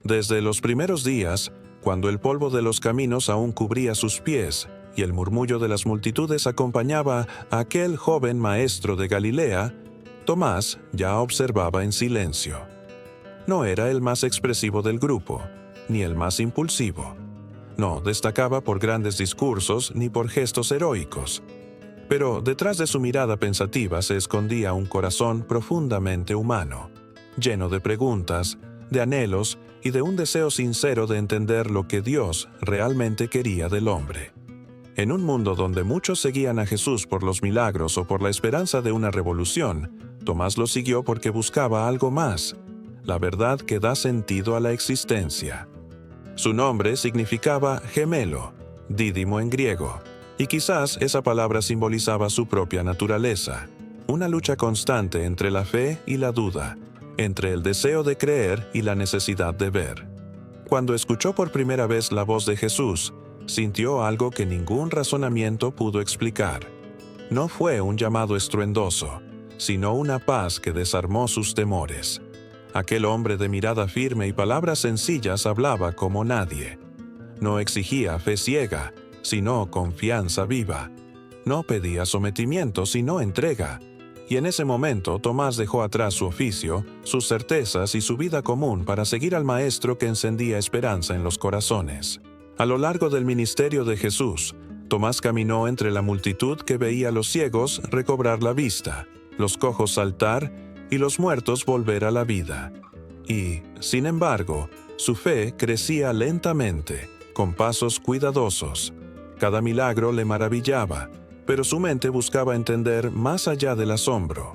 Desde los primeros días, cuando el polvo de los caminos aún cubría sus pies y el murmullo de las multitudes acompañaba a aquel joven maestro de Galilea, Tomás ya observaba en silencio. No era el más expresivo del grupo, ni el más impulsivo. No destacaba por grandes discursos ni por gestos heroicos. Pero detrás de su mirada pensativa se escondía un corazón profundamente humano, lleno de preguntas, de anhelos y de un deseo sincero de entender lo que Dios realmente quería del hombre. En un mundo donde muchos seguían a Jesús por los milagros o por la esperanza de una revolución, Tomás lo siguió porque buscaba algo más, la verdad que da sentido a la existencia. Su nombre significaba gemelo, dídimo en griego, y quizás esa palabra simbolizaba su propia naturaleza, una lucha constante entre la fe y la duda, entre el deseo de creer y la necesidad de ver. Cuando escuchó por primera vez la voz de Jesús, sintió algo que ningún razonamiento pudo explicar. No fue un llamado estruendoso, sino una paz que desarmó sus temores. Aquel hombre de mirada firme y palabras sencillas hablaba como nadie. No exigía fe ciega, sino confianza viva. No pedía sometimiento, sino entrega. Y en ese momento Tomás dejó atrás su oficio, sus certezas y su vida común para seguir al Maestro que encendía esperanza en los corazones. A lo largo del ministerio de Jesús, Tomás caminó entre la multitud que veía a los ciegos recobrar la vista, los cojos saltar y los muertos volver a la vida. Y, sin embargo, su fe crecía lentamente, con pasos cuidadosos. Cada milagro le maravillaba, pero su mente buscaba entender más allá del asombro.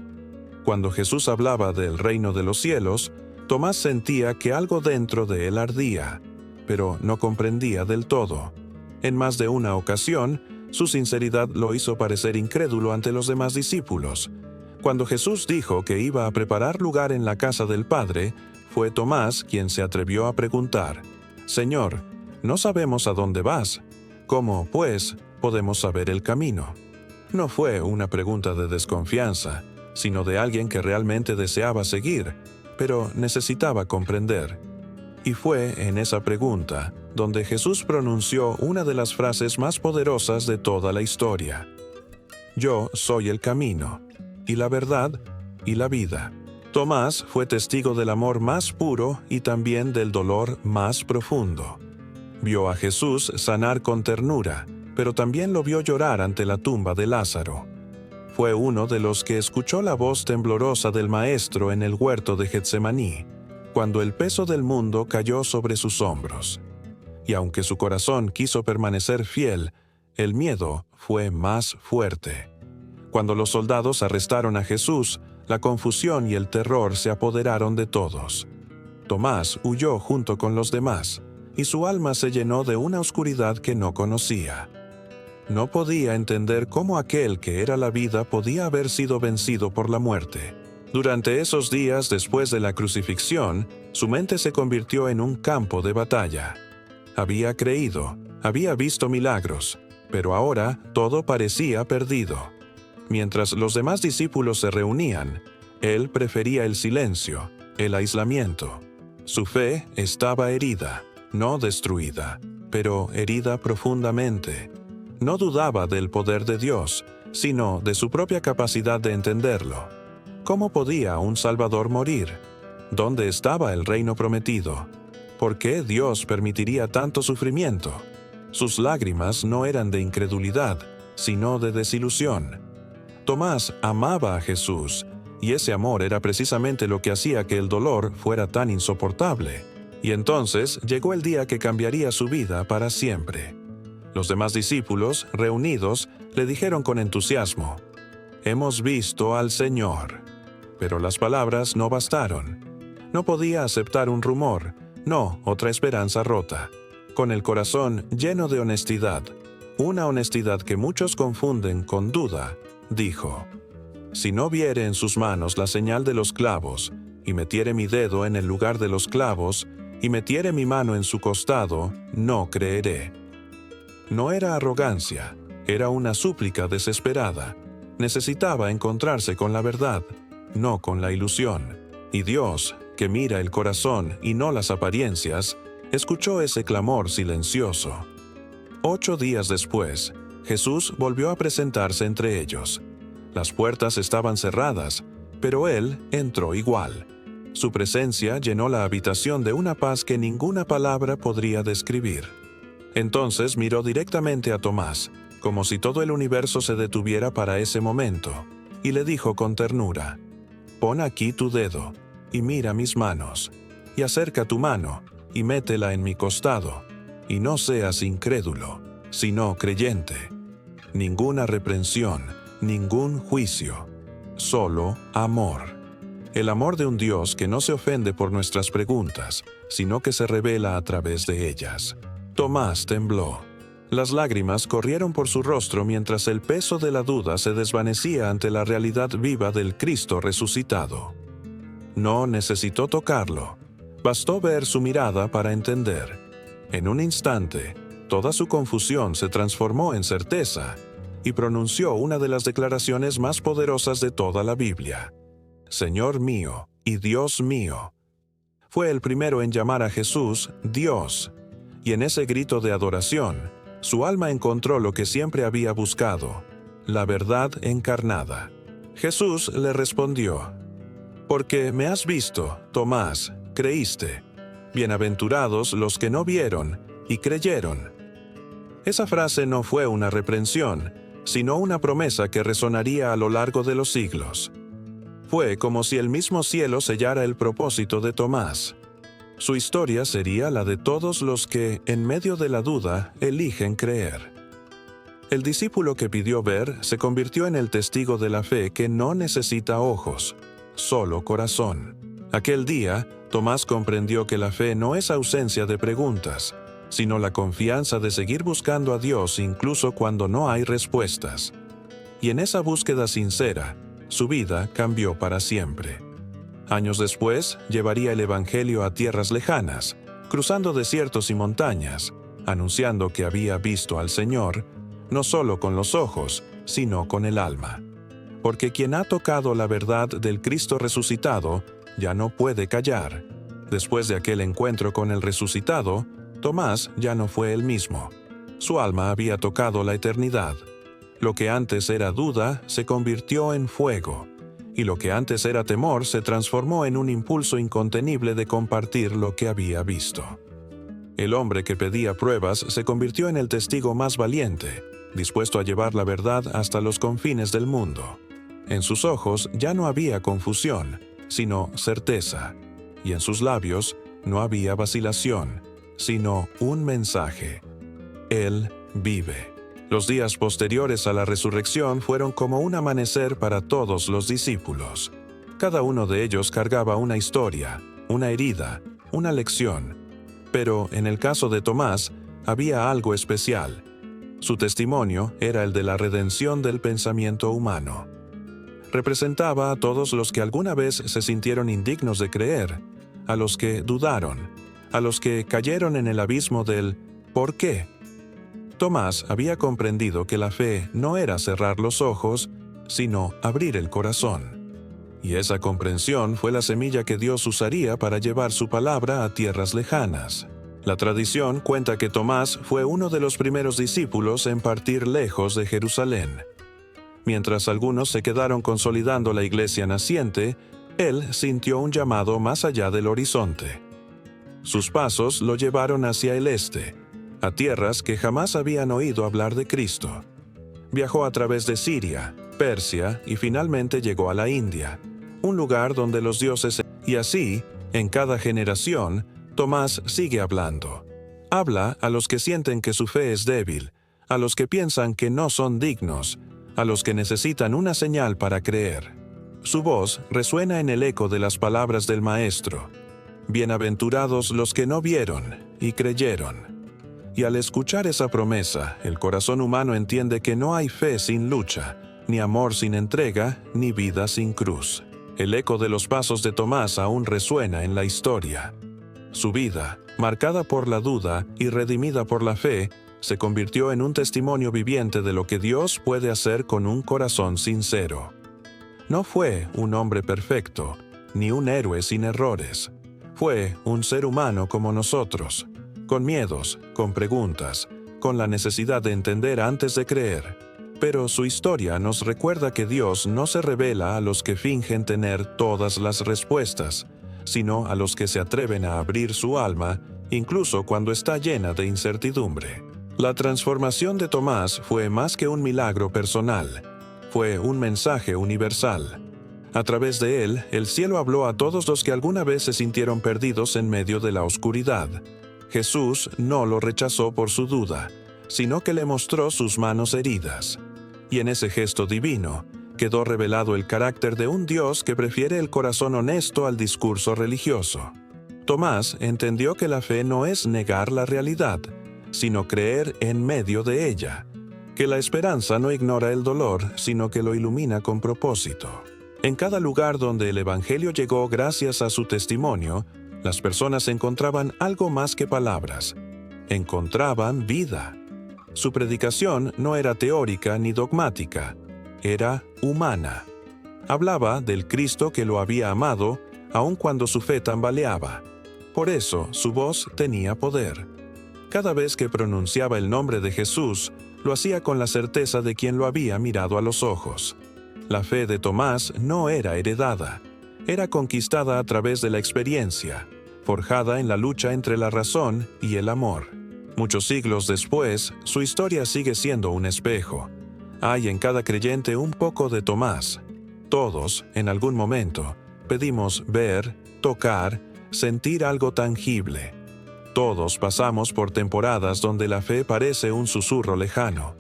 Cuando Jesús hablaba del reino de los cielos, Tomás sentía que algo dentro de él ardía, pero no comprendía del todo. En más de una ocasión, su sinceridad lo hizo parecer incrédulo ante los demás discípulos. Cuando Jesús dijo que iba a preparar lugar en la casa del Padre, fue Tomás quien se atrevió a preguntar: «Señor, no sabemos a dónde vas. ¿Cómo, pues, podemos saber el camino?» No fue una pregunta de desconfianza, sino de alguien que realmente deseaba seguir, pero necesitaba comprender. Y fue en esa pregunta donde Jesús pronunció una de las frases más poderosas de toda la historia: «Yo soy el camino, y la verdad, y la vida». Tomás fue testigo del amor más puro y también del dolor más profundo. Vio a Jesús sanar con ternura, pero también lo vio llorar ante la tumba de Lázaro. Fue uno de los que escuchó la voz temblorosa del Maestro en el huerto de Getsemaní, cuando el peso del mundo cayó sobre sus hombros. Y aunque su corazón quiso permanecer fiel, el miedo fue más fuerte. Cuando los soldados arrestaron a Jesús, la confusión y el terror se apoderaron de todos. Tomás huyó junto con los demás, y su alma se llenó de una oscuridad que no conocía. No podía entender cómo aquel que era la vida podía haber sido vencido por la muerte. Durante esos días después de la crucifixión, su mente se convirtió en un campo de batalla. Había creído, había visto milagros, pero ahora todo parecía perdido. Mientras los demás discípulos se reunían, él prefería el silencio, el aislamiento. Su fe estaba herida, no destruida, pero herida profundamente. No dudaba del poder de Dios, sino de su propia capacidad de entenderlo. ¿Cómo podía un Salvador morir? ¿Dónde estaba el reino prometido? ¿Por qué Dios permitiría tanto sufrimiento? Sus lágrimas no eran de incredulidad, sino de desilusión. Tomás amaba a Jesús, y ese amor era precisamente lo que hacía que el dolor fuera tan insoportable. Y entonces llegó el día que cambiaría su vida para siempre. Los demás discípulos, reunidos, le dijeron con entusiasmo: «Hemos visto al Señor». Pero las palabras no bastaron. No podía aceptar un rumor, no otra esperanza rota. Con el corazón lleno de honestidad, una honestidad que muchos confunden con duda, dijo: «Si no viere en sus manos la señal de los clavos, y metiere mi dedo en el lugar de los clavos, y metiere mi mano en su costado, no creeré». No era arrogancia, era una súplica desesperada. Necesitaba encontrarse con la verdad, no con la ilusión. Y Dios, que mira el corazón y no las apariencias, escuchó ese clamor silencioso. 8 días después, Jesús volvió a presentarse entre ellos. Las puertas estaban cerradas, pero él entró igual. Su presencia llenó la habitación de una paz que ninguna palabra podría describir. Entonces miró directamente a Tomás, como si todo el universo se detuviera para ese momento, y le dijo con ternura: «Pon aquí tu dedo, y mira mis manos, y acerca tu mano, y métela en mi costado, y no seas incrédulo, sino creyente». Ninguna reprensión, ningún juicio, solo amor. El amor de un Dios que no se ofende por nuestras preguntas, sino que se revela a través de ellas. Tomás tembló. Las lágrimas corrieron por su rostro mientras el peso de la duda se desvanecía ante la realidad viva del Cristo resucitado. No necesitó tocarlo. Bastó ver su mirada para entender. En un instante, toda su confusión se transformó en certeza y pronunció una de las declaraciones más poderosas de toda la Biblia: «Señor mío y Dios mío». Fue el primero en llamar a Jesús Dios, y en ese grito de adoración, su alma encontró lo que siempre había buscado: la verdad encarnada. Jesús le respondió: «Porque me has visto, Tomás, creíste. Bienaventurados los que no vieron y creyeron». Esa frase no fue una reprensión, sino una promesa que resonaría a lo largo de los siglos. Fue como si el mismo cielo sellara el propósito de Tomás. Su historia sería la de todos los que, en medio de la duda, eligen creer. El discípulo que pidió ver se convirtió en el testigo de la fe que no necesita ojos, solo corazón. Aquel día, Tomás comprendió que la fe no es ausencia de preguntas, sino la confianza de seguir buscando a Dios incluso cuando no hay respuestas. Y en esa búsqueda sincera, su vida cambió para siempre. Años después, llevaría el Evangelio a tierras lejanas, cruzando desiertos y montañas, anunciando que había visto al Señor, no solo con los ojos, sino con el alma. Porque quien ha tocado la verdad del Cristo resucitado, ya no puede callar. Después de aquel encuentro con el resucitado, Tomás ya no fue el mismo. Su alma había tocado la eternidad. Lo que antes era duda se convirtió en fuego, y lo que antes era temor se transformó en un impulso incontenible de compartir lo que había visto. El hombre que pedía pruebas se convirtió en el testigo más valiente, dispuesto a llevar la verdad hasta los confines del mundo. En sus ojos ya no había confusión, sino certeza, y en sus labios no había vacilación, sino un mensaje: Él vive. Los días posteriores a la resurrección fueron como un amanecer para todos los discípulos. Cada uno de ellos cargaba una historia, una herida, una lección. Pero en el caso de Tomás, había algo especial. Su testimonio era el de la redención del pensamiento humano. Representaba a todos los que alguna vez se sintieron indignos de creer, a los que dudaron, a los que cayeron en el abismo del ¿por qué? Tomás había comprendido que la fe no era cerrar los ojos, sino abrir el corazón. Y esa comprensión fue la semilla que Dios usaría para llevar su palabra a tierras lejanas. La tradición cuenta que Tomás fue uno de los primeros discípulos en partir lejos de Jerusalén. Mientras algunos se quedaron consolidando la iglesia naciente, él sintió un llamado más allá del horizonte. Sus pasos lo llevaron hacia el este, a tierras que jamás habían oído hablar de Cristo. Viajó a través de Siria, Persia y finalmente llegó a la India, un lugar donde los dioses... Y así, en cada generación, Tomás sigue hablando. Habla a los que sienten que su fe es débil, a los que piensan que no son dignos, a los que necesitan una señal para creer. Su voz resuena en el eco de las palabras del Maestro: «Bienaventurados los que no vieron y creyeron». Y al escuchar esa promesa, el corazón humano entiende que no hay fe sin lucha, ni amor sin entrega, ni vida sin cruz. El eco de los pasos de Tomás aún resuena en la historia. Su vida, marcada por la duda y redimida por la fe, se convirtió en un testimonio viviente de lo que Dios puede hacer con un corazón sincero. No fue un hombre perfecto, ni un héroe sin errores. Fue un ser humano como nosotros, con miedos, con preguntas, con la necesidad de entender antes de creer. Pero su historia nos recuerda que Dios no se revela a los que fingen tener todas las respuestas, sino a los que se atreven a abrir su alma, incluso cuando está llena de incertidumbre. La transformación de Tomás fue más que un milagro personal, fue un mensaje universal. A través de él, el cielo habló a todos los que alguna vez se sintieron perdidos en medio de la oscuridad. Jesús no lo rechazó por su duda, sino que le mostró sus manos heridas. Y en ese gesto divino, quedó revelado el carácter de un Dios que prefiere el corazón honesto al discurso religioso. Tomás entendió que la fe no es negar la realidad, sino creer en medio de ella, que la esperanza no ignora el dolor, sino que lo ilumina con propósito. En cada lugar donde el Evangelio llegó gracias a su testimonio, las personas encontraban algo más que palabras. Encontraban vida. Su predicación no era teórica ni dogmática, era humana. Hablaba del Cristo que lo había amado, aun cuando su fe tambaleaba. Por eso su voz tenía poder. Cada vez que pronunciaba el nombre de Jesús, lo hacía con la certeza de quien lo había mirado a los ojos. La fe de Tomás no era heredada, era conquistada a través de la experiencia, forjada en la lucha entre la razón y el amor. Muchos siglos después, su historia sigue siendo un espejo. Hay en cada creyente un poco de Tomás. Todos, en algún momento, pedimos ver, tocar, sentir algo tangible. Todos pasamos por temporadas donde la fe parece un susurro lejano.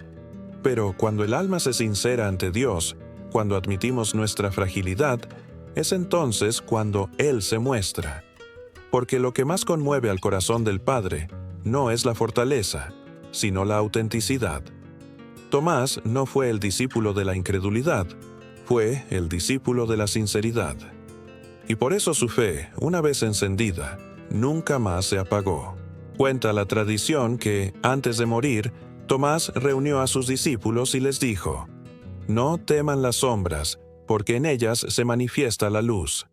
Pero cuando el alma se sincera ante Dios, cuando admitimos nuestra fragilidad, es entonces cuando Él se muestra. Porque lo que más conmueve al corazón del Padre no es la fortaleza, sino la autenticidad. Tomás no fue el discípulo de la incredulidad, fue el discípulo de la sinceridad. Y por eso su fe, una vez encendida, nunca más se apagó. Cuenta la tradición que, antes de morir, Tomás reunió a sus discípulos y les dijo: «No teman las sombras, porque en ellas se manifiesta la luz».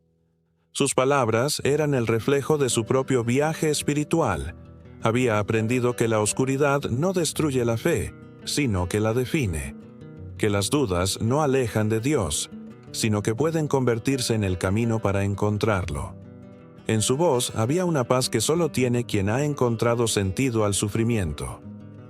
Sus palabras eran el reflejo de su propio viaje espiritual. Había aprendido que la oscuridad no destruye la fe, sino que la define. Que las dudas no alejan de Dios, sino que pueden convertirse en el camino para encontrarlo. En su voz había una paz que solo tiene quien ha encontrado sentido al sufrimiento.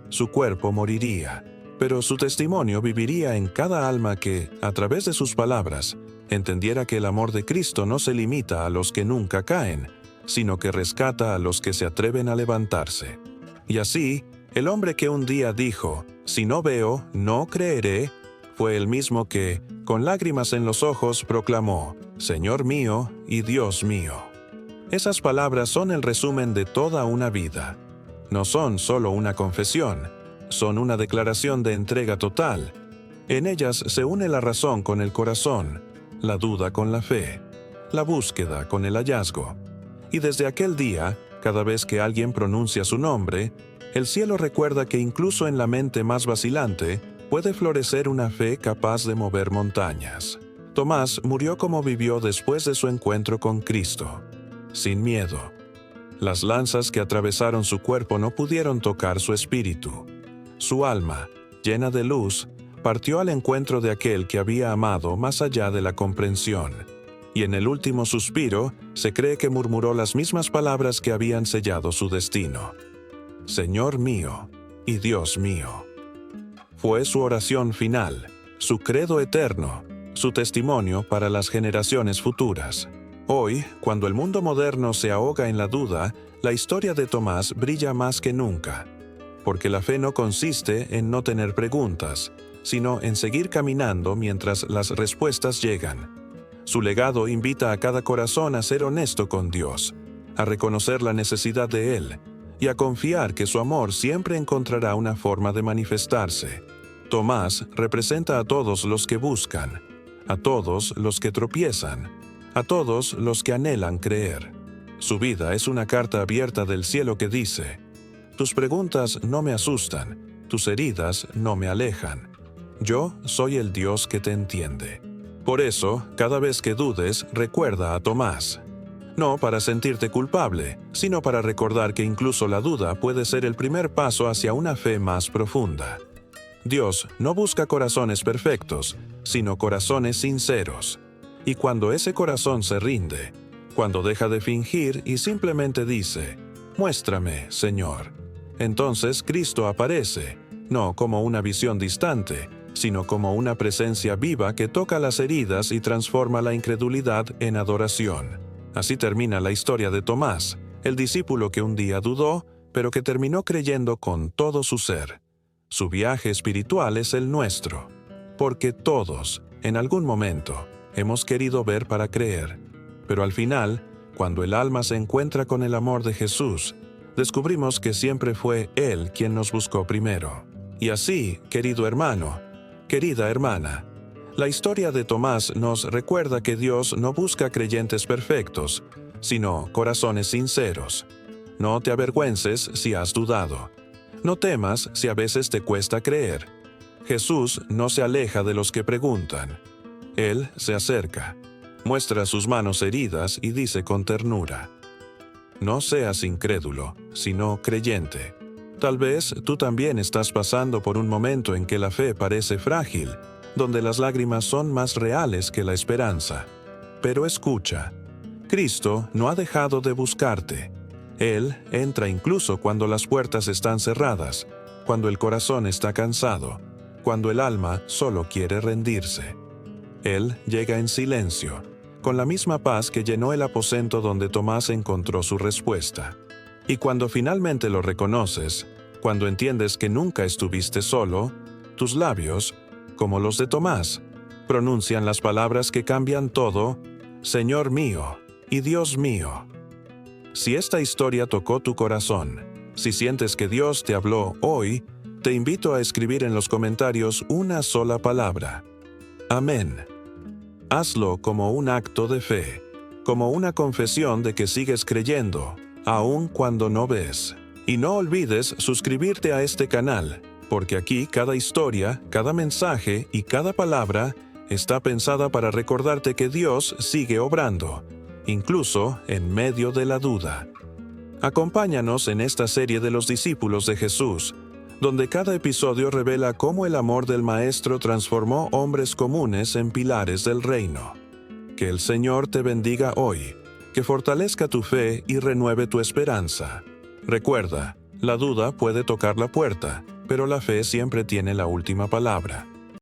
Su cuerpo moriría, pero su testimonio viviría en cada alma que, a través de sus palabras, entendiera que el amor de Cristo no se limita a los que nunca caen, sino que rescata a los que se atreven a levantarse. Y así, el hombre que un día dijo: «Si no veo, no creeré», fue el mismo que, con lágrimas en los ojos, proclamó: «Señor mío y Dios mío». Esas palabras son el resumen de toda una vida. No son solo una confesión, son una declaración de entrega total. En ellas se une la razón con el corazón, la duda con la fe, la búsqueda con el hallazgo. Y desde aquel día, cada vez que alguien pronuncia su nombre, el cielo recuerda que incluso en la mente más vacilante puede florecer una fe capaz de mover montañas. Tomás murió como vivió después de su encuentro con Cristo, sin miedo. Las lanzas que atravesaron su cuerpo no pudieron tocar su espíritu. Su alma, llena de luz, partió al encuentro de aquel que había amado más allá de la comprensión. Y en el último suspiro, se cree que murmuró las mismas palabras que habían sellado su destino: «Señor mío y Dios mío». Fue su oración final, su credo eterno, su testimonio para las generaciones futuras. Hoy, cuando el mundo moderno se ahoga en la duda, la historia de Tomás brilla más que nunca. Porque la fe no consiste en no tener preguntas, sino en seguir caminando mientras las respuestas llegan. Su legado invita a cada corazón a ser honesto con Dios, a reconocer la necesidad de Él y a confiar que su amor siempre encontrará una forma de manifestarse. Tomás representa a todos los que buscan, a todos los que tropiezan, a todos los que anhelan creer. Su vida es una carta abierta del cielo que dice: «Tus preguntas no me asustan, tus heridas no me alejan. Yo soy el Dios que te entiende». Por eso, cada vez que dudes, recuerda a Tomás. No para sentirte culpable, sino para recordar que incluso la duda puede ser el primer paso hacia una fe más profunda. Dios no busca corazones perfectos, sino corazones sinceros. Y cuando ese corazón se rinde, cuando deja de fingir y simplemente dice, «Muéstrame, Señor», entonces Cristo aparece, no como una visión distante, sino como una presencia viva que toca las heridas y transforma la incredulidad en adoración. Así termina la historia de Tomás, el discípulo que un día dudó, pero que terminó creyendo con todo su ser. Su viaje espiritual es el nuestro, porque todos, en algún momento, hemos querido ver para creer. Pero al final, cuando el alma se encuentra con el amor de Jesús, descubrimos que siempre fue Él quien nos buscó primero. Y así, querido hermano, querida hermana, la historia de Tomás nos recuerda que Dios no busca creyentes perfectos, sino corazones sinceros. No te avergüences si has dudado. No temas si a veces te cuesta creer. Jesús no se aleja de los que preguntan. Él se acerca, muestra sus manos heridas y dice con ternura, «No seas incrédulo, sino creyente». Tal vez tú también estás pasando por un momento en que la fe parece frágil, donde las lágrimas son más reales que la esperanza. Pero escucha, Cristo no ha dejado de buscarte. Él entra incluso cuando las puertas están cerradas, cuando el corazón está cansado, cuando el alma solo quiere rendirse. Él llega en silencio, con la misma paz que llenó el aposento donde Tomás encontró su respuesta. Y cuando finalmente lo reconoces, cuando entiendes que nunca estuviste solo, tus labios, como los de Tomás, pronuncian las palabras que cambian todo, Señor mío y Dios mío. Si esta historia tocó tu corazón, si sientes que Dios te habló hoy, te invito a escribir en los comentarios una sola palabra. Amén. Hazlo como un acto de fe, como una confesión de que sigues creyendo, aun cuando no ves. Y no olvides suscribirte a este canal, porque aquí cada historia, cada mensaje y cada palabra está pensada para recordarte que Dios sigue obrando, incluso en medio de la duda. Acompáñanos en esta serie de los discípulos de Jesús, donde cada episodio revela cómo el amor del Maestro transformó hombres comunes en pilares del reino. Que el Señor te bendiga hoy, que fortalezca tu fe y renueve tu esperanza. Recuerda, la duda puede tocar la puerta, pero la fe siempre tiene la última palabra.